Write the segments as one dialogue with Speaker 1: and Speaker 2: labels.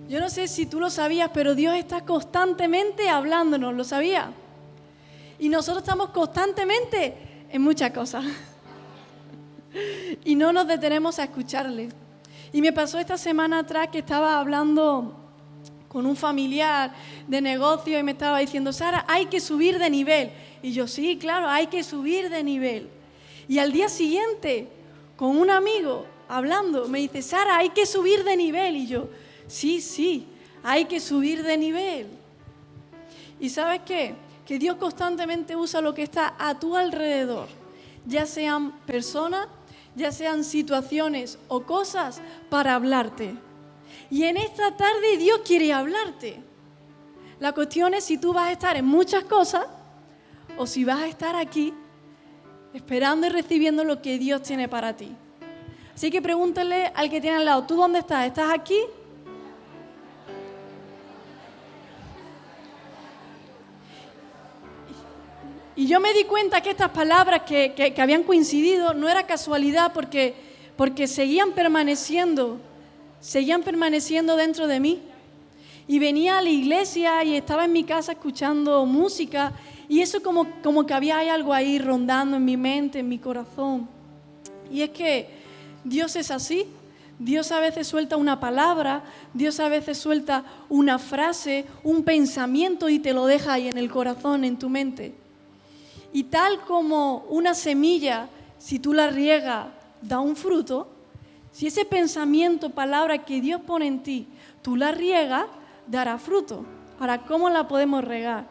Speaker 1: Yo no sé si tú lo sabías, pero Dios está constantemente hablándonos, ¿lo sabías? Y nosotros estamos constantemente en muchas cosas. Y no nos detenemos a escucharle. Y me pasó esta semana atrás que estaba hablando con un familiar de negocio y me estaba diciendo, Sara, hay que subir de nivel. Y yo, sí, claro, hay que subir de nivel. Y al día siguiente, con un amigo hablando, me dice, Sara, hay que subir de nivel. Y yo, sí, hay que subir de nivel. ¿Y sabes qué? Que Dios constantemente usa lo que está a tu alrededor, ya sean personas, ya sean situaciones o cosas, para hablarte. Y en esta tarde Dios quiere hablarte. La cuestión es si tú vas a estar en muchas cosas o si vas a estar aquí esperando y recibiendo lo que Dios tiene para ti. Así que pregúntale al que tiene al lado, ¿tú dónde estás? ¿Estás aquí? Y yo me di cuenta que estas palabras que habían coincidido no era casualidad porque seguían permaneciendo dentro de mí. Y venía a la iglesia y estaba en mi casa escuchando música y eso como que había algo ahí rondando en mi mente, en mi corazón. Y es que Dios es así. Dios a veces suelta una palabra, Dios a veces suelta una frase, un pensamiento y te lo deja ahí en el corazón, en tu mente. Y tal como una semilla, si tú la riegas, da un fruto, si ese pensamiento, palabra que Dios pone en ti, tú la riegas, dará fruto. Ahora, ¿cómo la podemos regar?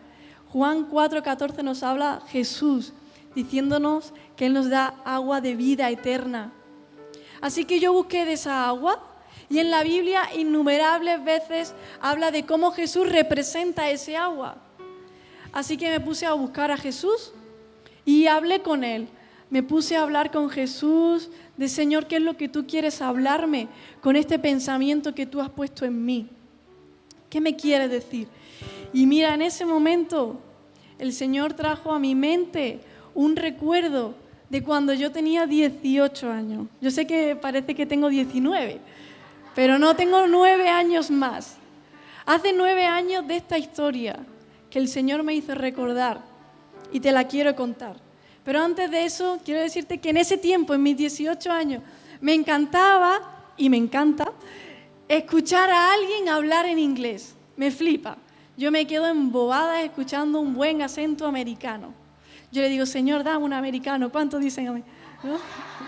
Speaker 1: Juan 4:14 nos habla Jesús, diciéndonos que Él nos da agua de vida eterna. Así que yo busqué de esa agua y en la Biblia innumerables veces habla de cómo Jesús representa ese agua. Así que me puse a buscar a Jesús y hablé con Él. Me puse a hablar con Jesús de Señor, ¿qué es lo que tú quieres hablarme con este pensamiento que tú has puesto en mí? ¿Qué me quieres decir? Y mira, en ese momento el Señor trajo a mi mente un recuerdo de cuando yo tenía 18 años. Yo sé que parece que tengo 19, pero no, tengo 9 años más. Hace 9 años de esta historia que el Señor me hizo recordar y te la quiero contar. Pero antes de eso, quiero decirte que en ese tiempo, en mis 18 años, me encantaba y me encanta escuchar a alguien hablar en inglés. Me flipa. Yo me quedo embobada escuchando un buen acento americano. Yo le digo, Señor, dame un americano. ¿Cuántos dicen a mí? ¿No?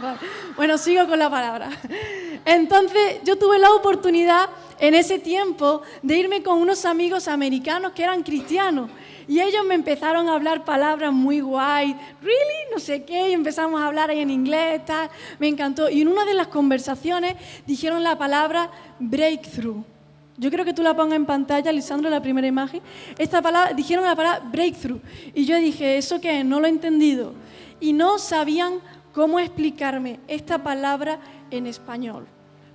Speaker 1: Vale. Bueno, sigo con la palabra. Entonces, yo tuve la oportunidad en ese tiempo de irme con unos amigos americanos que eran cristianos. Y ellos me empezaron a hablar palabras muy guay, really, no sé qué, y empezamos a hablar ahí en inglés, tal, me encantó. Y en una de las conversaciones dijeron la palabra breakthrough. Yo creo que tú la pongas en pantalla, Lisandro, la primera imagen. Dijeron la palabra breakthrough. Y yo dije, ¿eso qué es? No lo he entendido. Y no sabían cómo explicarme esta palabra en español.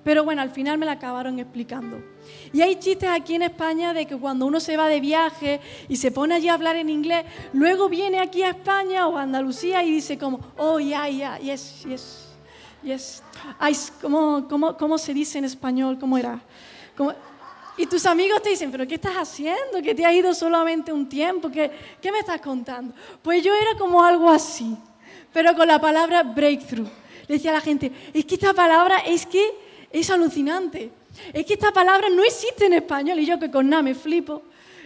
Speaker 1: Pero bueno, al final me la acabaron explicando. Y hay chistes aquí en España de que cuando uno se va de viaje y se pone allí a hablar en inglés, luego viene aquí a España o a Andalucía y dice como, oh, yes. Ay, ¿cómo se dice en español? ¿Cómo era? Y tus amigos te dicen, ¿pero qué estás haciendo? Que te has ido solamente un tiempo, ¿qué me estás contando? Pues yo era como algo así, pero con la palabra breakthrough. Le decía a la gente, es que esta palabra es alucinante. Es que esta palabra no existe en español. Y yo que con nada me flipo.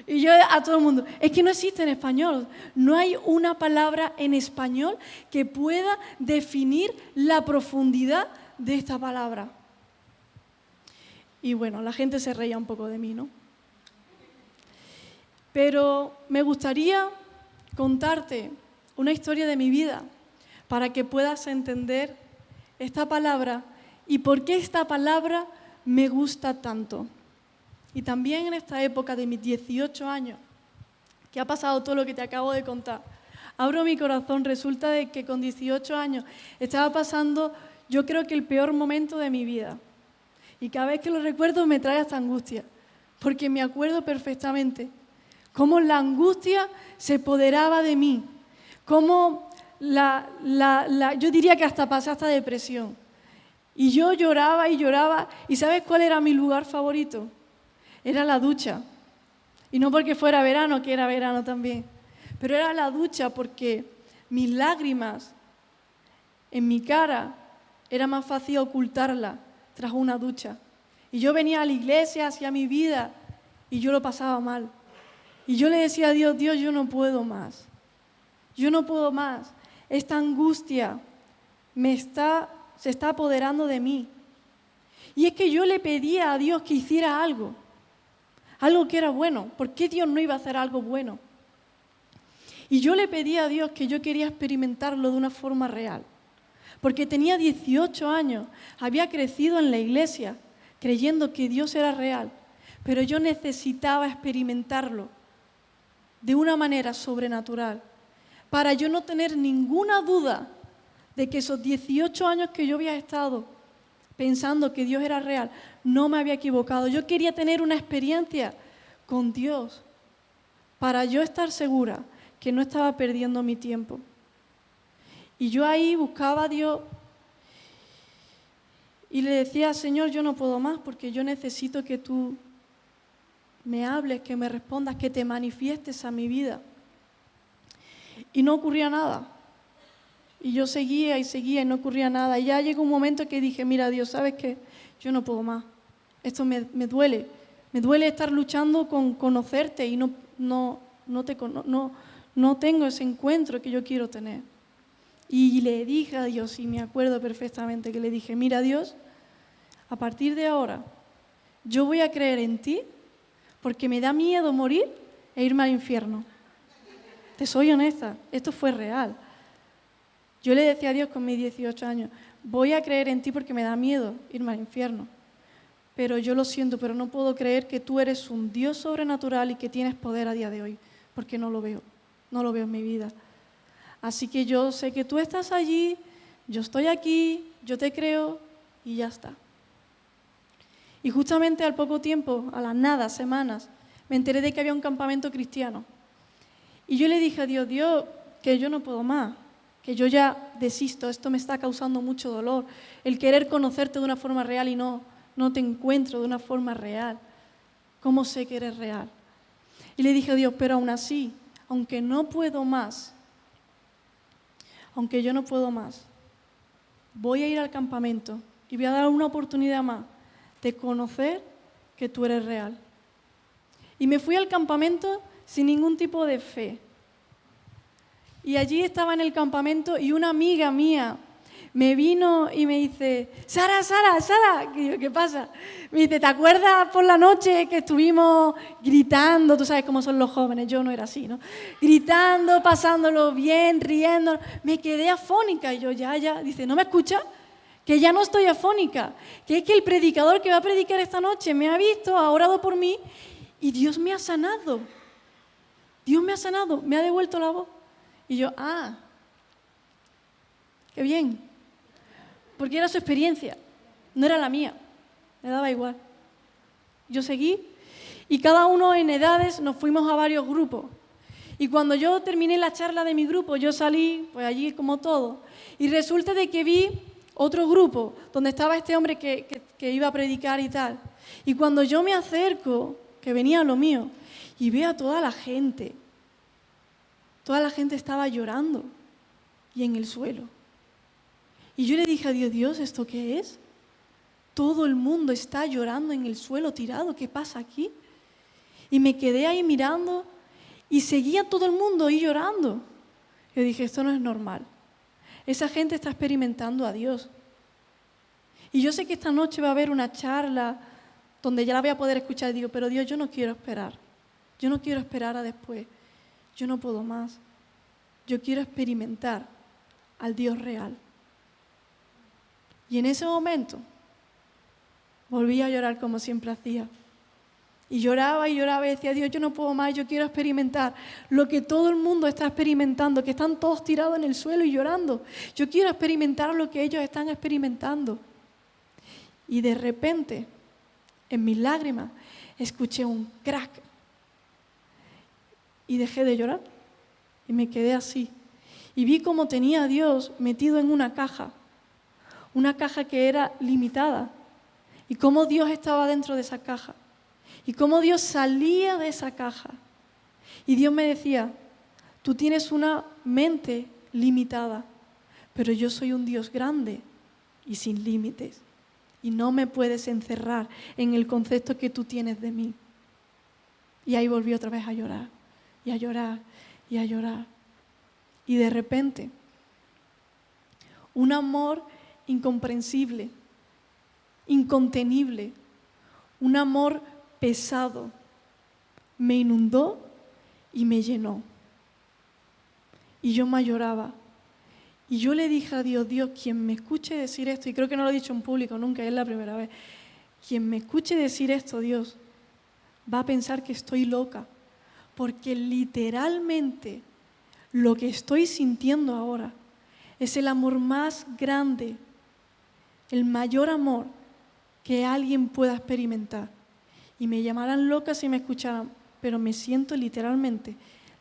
Speaker 1: Y yo a todo el mundo, es que no existe en español. No hay una palabra en español que pueda definir la profundidad de esta palabra. Y bueno, la gente se reía un poco de mí, ¿no? Pero me gustaría contarte una historia de mi vida para que puedas entender esta palabra y por qué esta palabra me gusta tanto. Y también en esta época de mis 18 años, que ha pasado todo lo que te acabo de contar, abro mi corazón, resulta de que con 18 años estaba pasando, yo creo que el peor momento de mi vida. Y cada vez que lo recuerdo me trae hasta angustia, porque me acuerdo perfectamente cómo la angustia se apoderaba de mí, cómo yo diría que hasta pasé hasta depresión. Y yo lloraba y lloraba. ¿Y sabes cuál era mi lugar favorito? era la ducha. Y no porque fuera verano, que era verano también, pero era la ducha porque mis lágrimas en mi cara era más fácil ocultarla tras una ducha. Y yo venía a la iglesia, hacía mi vida y yo lo pasaba mal. Y yo le decía a Dios, Dios, yo no puedo más. Yo no puedo más. Esta angustia se está apoderando de mí. Y es que yo le pedía a Dios que hiciera algo que era bueno. ¿Por qué Dios no iba a hacer algo bueno? Y yo le pedí a Dios que yo quería experimentarlo de una forma real. Porque tenía 18 años, había crecido en la iglesia creyendo que Dios era real, pero yo necesitaba experimentarlo de una manera sobrenatural para yo no tener ninguna duda de que esos 18 años que yo había estado pensando que Dios era real, no me había equivocado. Yo quería tener una experiencia con Dios para yo estar segura que no estaba perdiendo mi tiempo. Y yo ahí buscaba a Dios y le decía, Señor, yo no puedo más porque yo necesito que tú me hables, que me respondas, que te manifiestes a mi vida. Y no ocurría nada. Y yo seguía y no ocurría nada. Y ya llegó un momento que dije, mira Dios, ¿sabes qué? Yo no puedo más. Esto me duele. Me duele estar luchando con conocerte y no tengo ese encuentro que yo quiero tener. Y le dije a Dios, y me acuerdo perfectamente que le dije, mira Dios, a partir de ahora yo voy a creer en ti porque me da miedo morir e irme al infierno. Te soy honesta, esto fue real. Yo le decía a Dios con mis 18 años, voy a creer en ti porque me da miedo irme al infierno. Pero yo lo siento, pero no puedo creer que tú eres un Dios sobrenatural y que tienes poder a día de hoy, porque no lo veo en mi vida. Así que yo sé que tú estás allí, yo estoy aquí, yo te creo y ya está. Y justamente al poco tiempo, a las nada, semanas, me enteré de que había un campamento cristiano. Y yo le dije a Dios, Dios, que yo no puedo más, que yo ya desisto, esto me está causando mucho dolor, el querer conocerte de una forma real y no te encuentro de una forma real. ¿Cómo sé que eres real? Y le dije a Dios, pero aún así, aunque no puedo más, aunque yo no puedo más, voy a ir al campamento y voy a dar una oportunidad más de conocer que tú eres real. Y me fui al campamento sin ningún tipo de fe. Y allí estaba en el campamento y una amiga mía me vino y me dice, Sara, ¿qué pasa? Me dice, ¿te acuerdas por la noche que estuvimos gritando? Tú sabes cómo son los jóvenes, yo no era así, ¿no? Gritando, pasándolo bien, riendo. Me quedé afónica y yo, ya. Dice, ¿no me escuchas? Que ya no estoy afónica. Que es que el predicador que va a predicar esta noche me ha visto, ha orado por mí y Dios me ha sanado. Dios me ha sanado, me ha devuelto la voz. Y yo, qué bien. Porque era su experiencia, no era la mía, me daba igual. Yo seguí y cada uno en edades nos fuimos a varios grupos. Y cuando yo terminé la charla de mi grupo, yo salí, pues allí como todo. Y resulta de que vi otro grupo donde estaba este hombre que iba a predicar y tal. Y cuando yo me acerco, que venía lo mío, y veo a toda la gente estaba llorando y en el suelo. Y yo le dije a Dios, Dios, ¿esto qué es? Todo el mundo está llorando en el suelo tirado, ¿qué pasa aquí? Y me quedé ahí mirando y seguía todo el mundo ahí llorando. Yo dije, esto no es normal. Esa gente está experimentando a Dios. Y yo sé que esta noche va a haber una charla donde ya la voy a poder escuchar. Y digo, pero Dios, yo no quiero esperar. Yo no quiero esperar a después. Yo no puedo más. Yo quiero experimentar al Dios real. Y en ese momento volví a llorar como siempre hacía. Y lloraba y decía, Dios, yo no puedo más, yo quiero experimentar lo que todo el mundo está experimentando, que están todos tirados en el suelo y llorando. Yo quiero experimentar lo que ellos están experimentando. Y de repente, en mis lágrimas, escuché un crack. Y dejé de llorar. Y me quedé así. Y vi cómo tenía a Dios metido en una caja que era limitada. Y cómo Dios estaba dentro de esa caja. Y cómo Dios salía de esa caja. Y Dios me decía, tú tienes una mente limitada, pero yo soy un Dios grande y sin límites. Y no me puedes encerrar en el concepto que tú tienes de mí. Y ahí volví otra vez a llorar, y a llorar, y a llorar. Y de repente, un amor incomprensible, incontenible, un amor pesado, me inundó y me llenó. Y yo me lloraba. Y yo le dije a Dios, Dios, quien me escuche decir esto, y creo que no lo he dicho en público nunca, es la primera vez, quien me escuche decir esto, Dios, va a pensar que estoy loca, porque literalmente lo que estoy sintiendo ahora es el amor más grande, el mayor amor que alguien pueda experimentar. Y me llamarán loca si me escucharan, pero me siento literalmente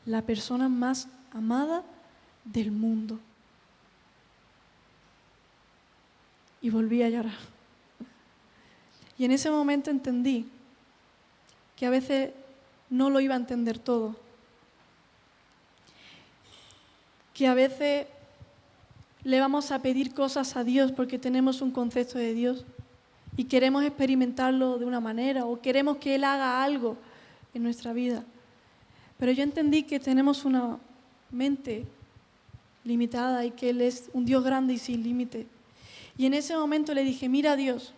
Speaker 1: la persona más amada del mundo. Y volví a llorar. Y en ese momento entendí que a veces no lo iba a entender todo. Que a veces le vamos a pedir cosas a Dios porque tenemos un concepto de Dios y queremos experimentarlo de una manera o queremos que Él haga algo en nuestra vida. Pero yo entendí que tenemos una mente limitada y que Él es un Dios grande y sin límite. Y en ese momento le dije, mira Dios,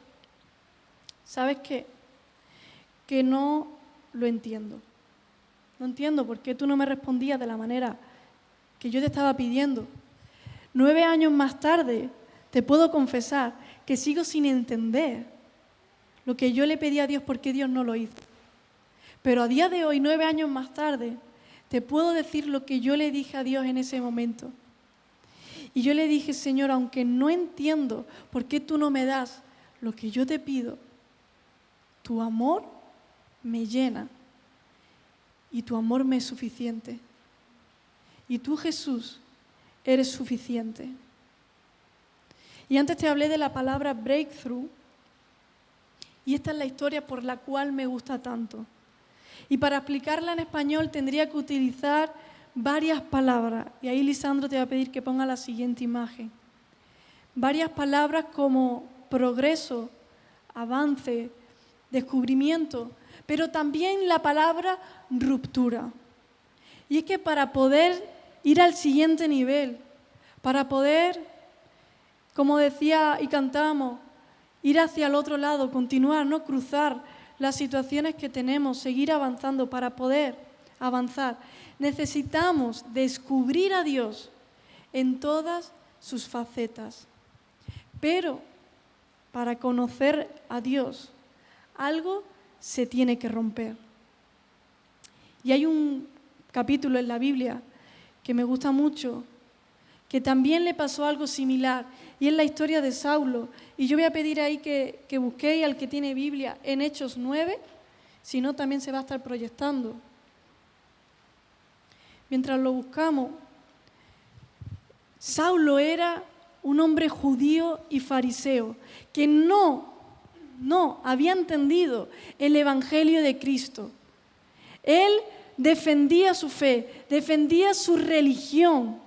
Speaker 1: ¿sabes qué? Que no lo entiendo. No entiendo por qué tú no me respondías de la manera que yo te estaba pidiendo. 9 años más tarde, te puedo confesar que sigo sin entender lo que yo le pedí a Dios, por qué Dios no lo hizo. Pero a día de hoy, 9 años más tarde, te puedo decir lo que yo le dije a Dios en ese momento. Y yo le dije, Señor, aunque no entiendo por qué tú no me das lo que yo te pido, tu amor me llena y tu amor me es suficiente. Y tú, Jesús, eres suficiente. Y antes te hablé de la palabra breakthrough, y esta es la historia por la cual me gusta tanto. Y para explicarla en español tendría que utilizar varias palabras. Y ahí Lisandro te va a pedir que ponga la siguiente imagen. Varias palabras como progreso, avance, descubrimiento, pero también la palabra ruptura. Y es que para poder ir al siguiente nivel, para poder, como decía y cantábamos, ir hacia el otro lado, continuar, no cruzar las situaciones que tenemos, seguir avanzando, para poder avanzar, necesitamos descubrir a Dios en todas sus facetas. Pero para conocer a Dios, algo se tiene que romper. Y hay un capítulo en la Biblia que me gusta mucho, que también le pasó algo similar, y es la historia de Saulo. Y yo voy a pedir ahí que busquéis al que tiene Biblia en Hechos 9, si no también se va a estar proyectando. Mientras lo buscamos, Saulo era un hombre judío y fariseo que no había entendido el Evangelio de Cristo. Él defendía su fe, defendía su religión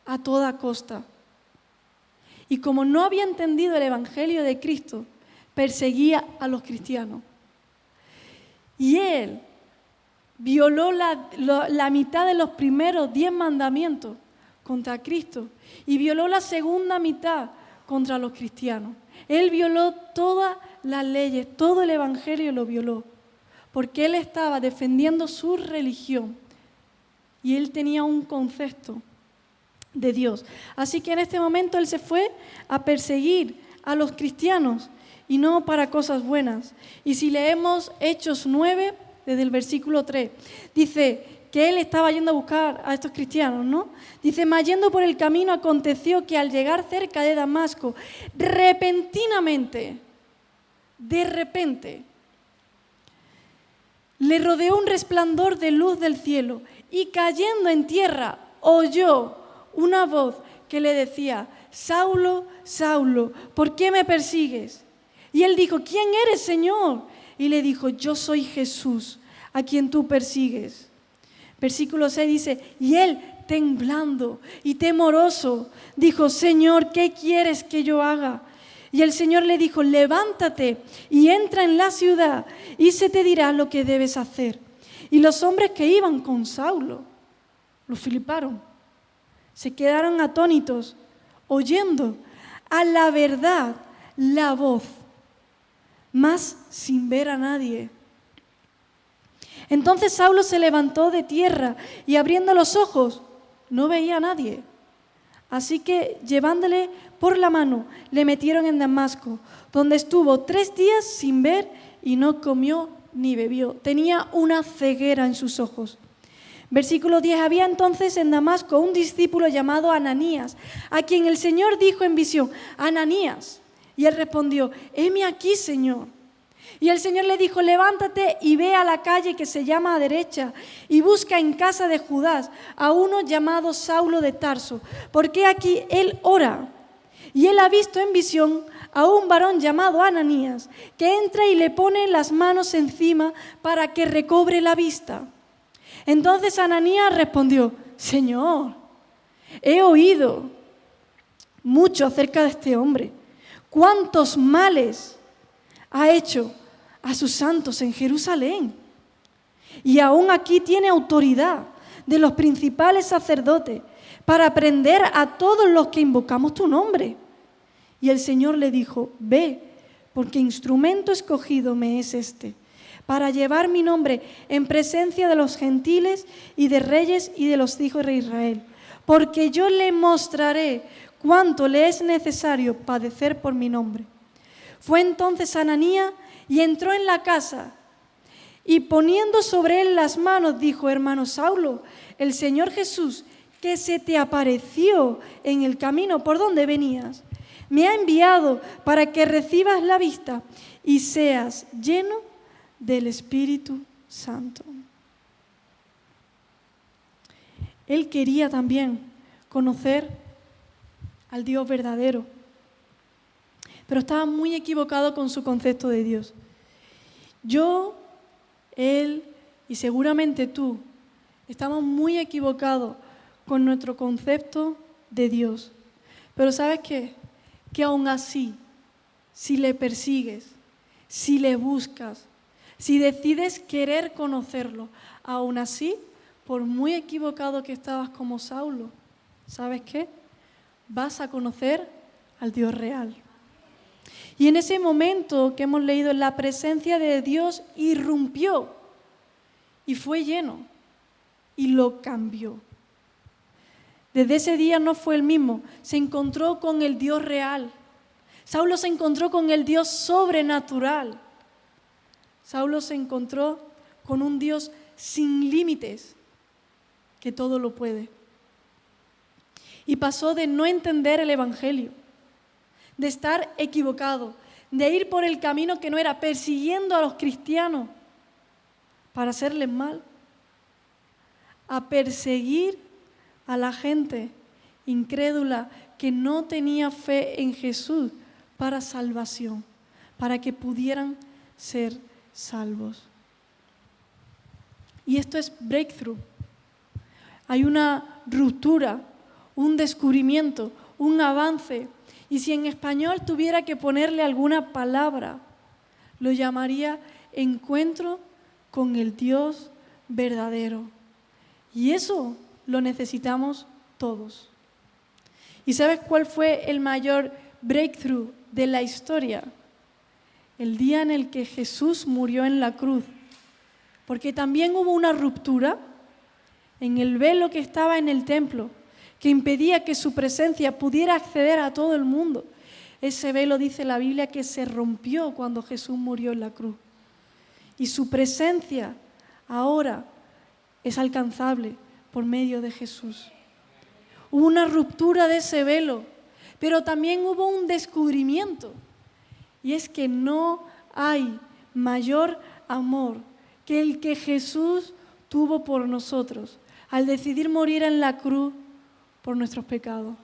Speaker 1: a toda costa. Y como no había entendido el Evangelio de Cristo, perseguía a los cristianos. Y él violó la mitad de los primeros 10 mandamientos contra Cristo y violó la segunda mitad contra los cristianos. Él violó todas las leyes, todo el Evangelio lo violó, porque él estaba defendiendo su religión y él tenía un concepto de Dios. Así que en este momento él se fue a perseguir a los cristianos y no para cosas buenas. Y si leemos Hechos 9, desde el versículo 3, dice que él estaba yendo a buscar a estos cristianos, ¿no? Dice, mas yendo por el camino aconteció que al llegar cerca de Damasco, repentinamente, de repente, le rodeó un resplandor de luz del cielo y cayendo en tierra oyó una voz que le decía, Saulo, Saulo, ¿por qué me persigues? Y él dijo, ¿quién eres, Señor? y le dijo: yo soy Jesús, a quien tú persigues. Versículo 6 dice: y él, temblando y temoroso, dijo: Señor, ¿qué quieres que yo haga? Y el Señor le dijo: levántate y entra en la ciudad y se te dirá lo que debes hacer. Y los hombres que iban con Saulo lo fliparon, se quedaron atónitos, oyendo a la verdad la voz, mas sin ver a nadie. Entonces Saulo se levantó de tierra y abriendo los ojos no veía a nadie. Así que llevándole por la mano le metieron en Damasco, donde estuvo 3 días sin ver y no comió ni bebió. Tenía una ceguera en sus ojos. Versículo 10: había entonces en Damasco un discípulo llamado Ananías, a quien el Señor dijo en visión: Ananías. Y él respondió: heme aquí, Señor. Y el Señor le dijo: levántate y ve a la calle que se llama a derecha y busca en casa de Judas a uno llamado Saulo de Tarso, porque aquí él ora. Y él ha visto en visión a un varón llamado Ananías, que entra y le pone las manos encima para que recobre la vista. Entonces Ananías respondió: Señor, he oído mucho acerca de este hombre, cuántos males ha hecho a sus santos en Jerusalén. Y aún aquí tiene autoridad de los principales sacerdotes para prender a todos los que invocamos tu nombre. Y el Señor le dijo: ve, porque instrumento escogido me es este, para llevar mi nombre en presencia de los gentiles y de reyes y de los hijos de Israel, porque yo le mostraré cuánto le es necesario padecer por mi nombre. Fue entonces Ananías y entró en la casa, y poniendo sobre él las manos, dijo: hermano Saulo, el Señor Jesús, que se te apareció en el camino por donde venías, me ha enviado para que recibas la vista y seas lleno del Espíritu Santo. Él quería también conocer al Dios verdadero, pero estaba muy equivocado con su concepto de Dios. Yo, él y seguramente tú estamos muy equivocados con nuestro concepto de Dios. Pero ¿sabes qué? Que aún así, si le persigues, si le buscas, si decides querer conocerlo, aún así, por muy equivocado que estabas como Saulo, ¿sabes qué? Vas a conocer al Dios real. Y en ese momento que hemos leído, la presencia de Dios irrumpió y fue lleno y lo cambió. Desde ese día no fue el mismo, se encontró con el Dios real. Saulo se encontró con el Dios sobrenatural. Saulo se encontró con un Dios sin límites, que todo lo puede. Y pasó de no entender el Evangelio, de estar equivocado, de ir por el camino que no era, persiguiendo a los cristianos para hacerles mal, a perseguir a la gente incrédula que no tenía fe en Jesús para salvación, para que pudieran ser salvos. Y esto es breakthrough. Hay una ruptura, un descubrimiento, un avance. Y si en español tuviera que ponerle alguna palabra, lo llamaría encuentro con el Dios verdadero. Y eso lo necesitamos todos. ¿Y sabes cuál fue el mayor breakthrough de la historia? El día en el que Jesús murió en la cruz. Porque también hubo una ruptura en el velo que estaba en el templo, que impedía que su presencia pudiera acceder a todo el mundo. Ese velo, dice la Biblia, que se rompió cuando Jesús murió en la cruz. Y su presencia ahora es alcanzable por medio de Jesús. Hubo una ruptura de ese velo, pero también hubo un descubrimiento. Y es que no hay mayor amor que el que Jesús tuvo por nosotros al decidir morir en la cruz por nuestros pecados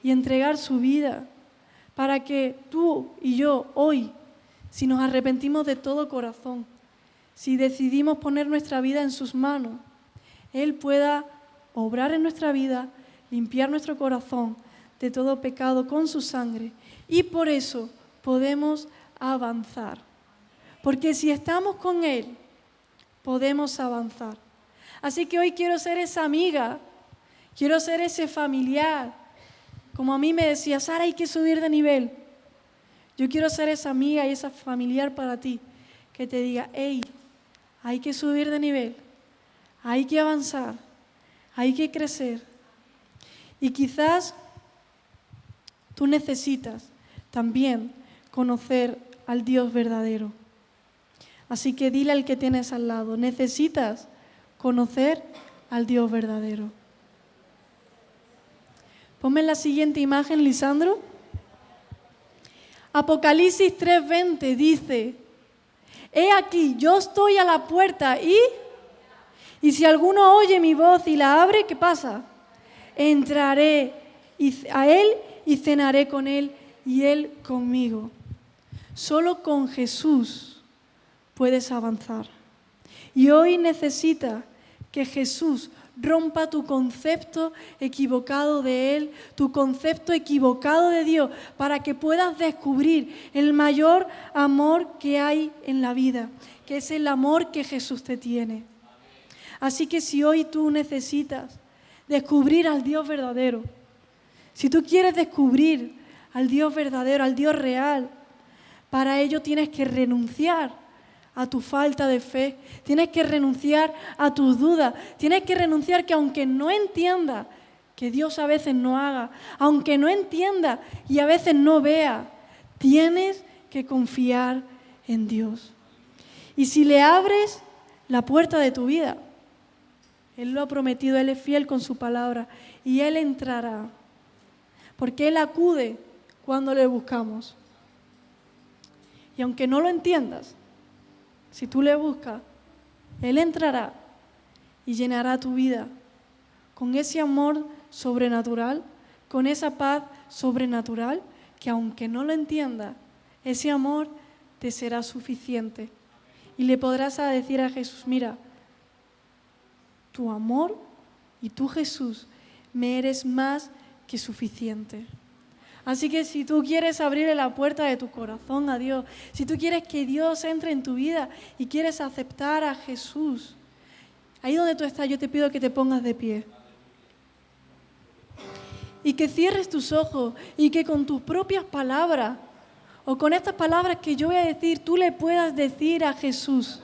Speaker 1: y entregar su vida para que tú y yo hoy si nos arrepentimos de todo corazón, si decidimos poner nuestra vida en sus manos, Él pueda obrar en nuestra vida, limpiar nuestro corazón de todo pecado con su sangre. Y por eso podemos avanzar. Porque si estamos con Él, podemos avanzar. Así que hoy quiero ser esa amiga, quiero ser ese familiar. Como a mí me decía, Sara, hay que subir de nivel. Yo quiero ser esa amiga y esa familiar para ti, que te diga, hey, hay que subir de nivel, hay que avanzar, hay que crecer. Y quizás tú necesitas también conocer al Dios verdadero. Así que dile al que tienes al lado, necesitas conocer al Dios verdadero. Ponme la siguiente imagen, Lisandro. Apocalipsis 3:20 dice, he aquí, yo estoy a la puerta y si alguno oye mi voz y la abre, ¿qué pasa? Entraré a él y cenaré con él y él conmigo. Solo con Jesús puedes avanzar. Y hoy necesitas que Jesús rompa tu concepto equivocado de Él, tu concepto equivocado de Dios, para que puedas descubrir el mayor amor que hay en la vida, que es el amor que Jesús te tiene. Así que si hoy tú necesitas descubrir al Dios verdadero, si tú quieres descubrir al Dios verdadero, al Dios real, para ello tienes que renunciar a tu falta de fe, tienes que renunciar a tus dudas, tienes que renunciar que aunque no entienda, que Dios a veces no haga, aunque no entienda y a veces no vea, tienes que confiar en Dios. Y si le abres la puerta de tu vida, Él lo ha prometido, Él es fiel con su palabra y Él entrará, porque Él acude cuando le buscamos. Y aunque no lo entiendas, si tú le buscas, Él entrará y llenará tu vida con ese amor sobrenatural, con esa paz sobrenatural, que aunque no lo entiendas, ese amor te será suficiente. Y le podrás decir a Jesús, mira, tu amor y tú, Jesús, me eres más que suficiente. Así que si tú quieres abrirle la puerta de tu corazón a Dios, si tú quieres que Dios entre en tu vida y quieres aceptar a Jesús, ahí donde tú estás yo te pido que te pongas de pie. Y que cierres tus ojos y que con tus propias palabras o con estas palabras que yo voy a decir, tú le puedas decir a Jesús,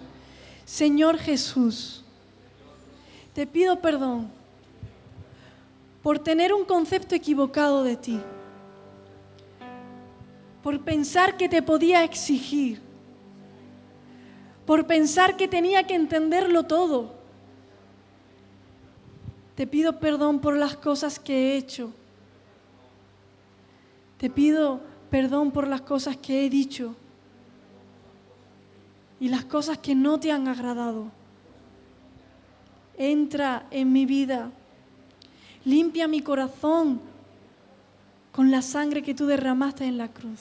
Speaker 1: Señor Jesús, te pido perdón por tener un concepto equivocado de ti. Por pensar que te podía exigir, por pensar que tenía que entenderlo todo. Te pido perdón por las cosas que he hecho. Te pido perdón por las cosas que he dicho y las cosas que no te han agradado. Entra en mi vida, limpia mi corazón con la sangre que tú derramaste en la cruz.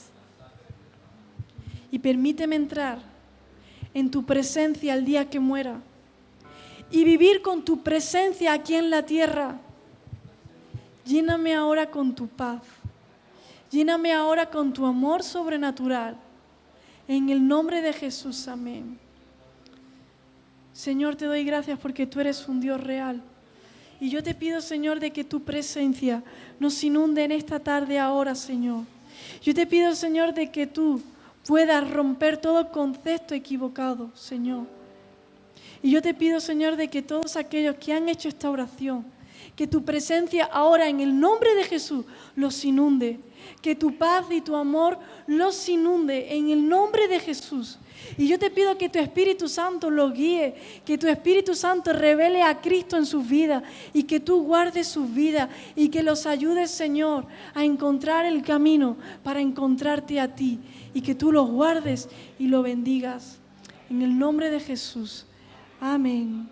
Speaker 1: Y permíteme entrar en tu presencia el día que muera y vivir con tu presencia aquí en la tierra. Lléname ahora con tu paz. Lléname ahora con tu amor sobrenatural. En el nombre de Jesús, amén. Señor, te doy gracias porque tú eres un Dios real. Y yo te pido, Señor, de que tu presencia nos inunde en esta tarde ahora, Señor. Yo te pido, Señor, de que tú puedas romper todo concepto equivocado, Señor. Y yo te pido, Señor, de que todos aquellos que han hecho esta oración, que tu presencia ahora en el nombre de Jesús los inunde, que tu paz y tu amor los inunde en el nombre de Jesús. Y yo te pido que tu Espíritu Santo los guíe, que tu Espíritu Santo revele a Cristo en sus vidas y que tú guardes sus vidas y que los ayudes, Señor, a encontrar el camino para encontrarte a ti y que tú los guardes y los bendigas. En el nombre de Jesús. Amén.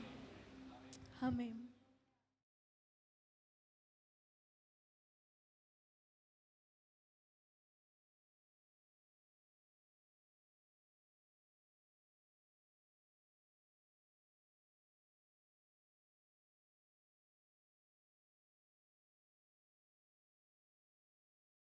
Speaker 1: Amén.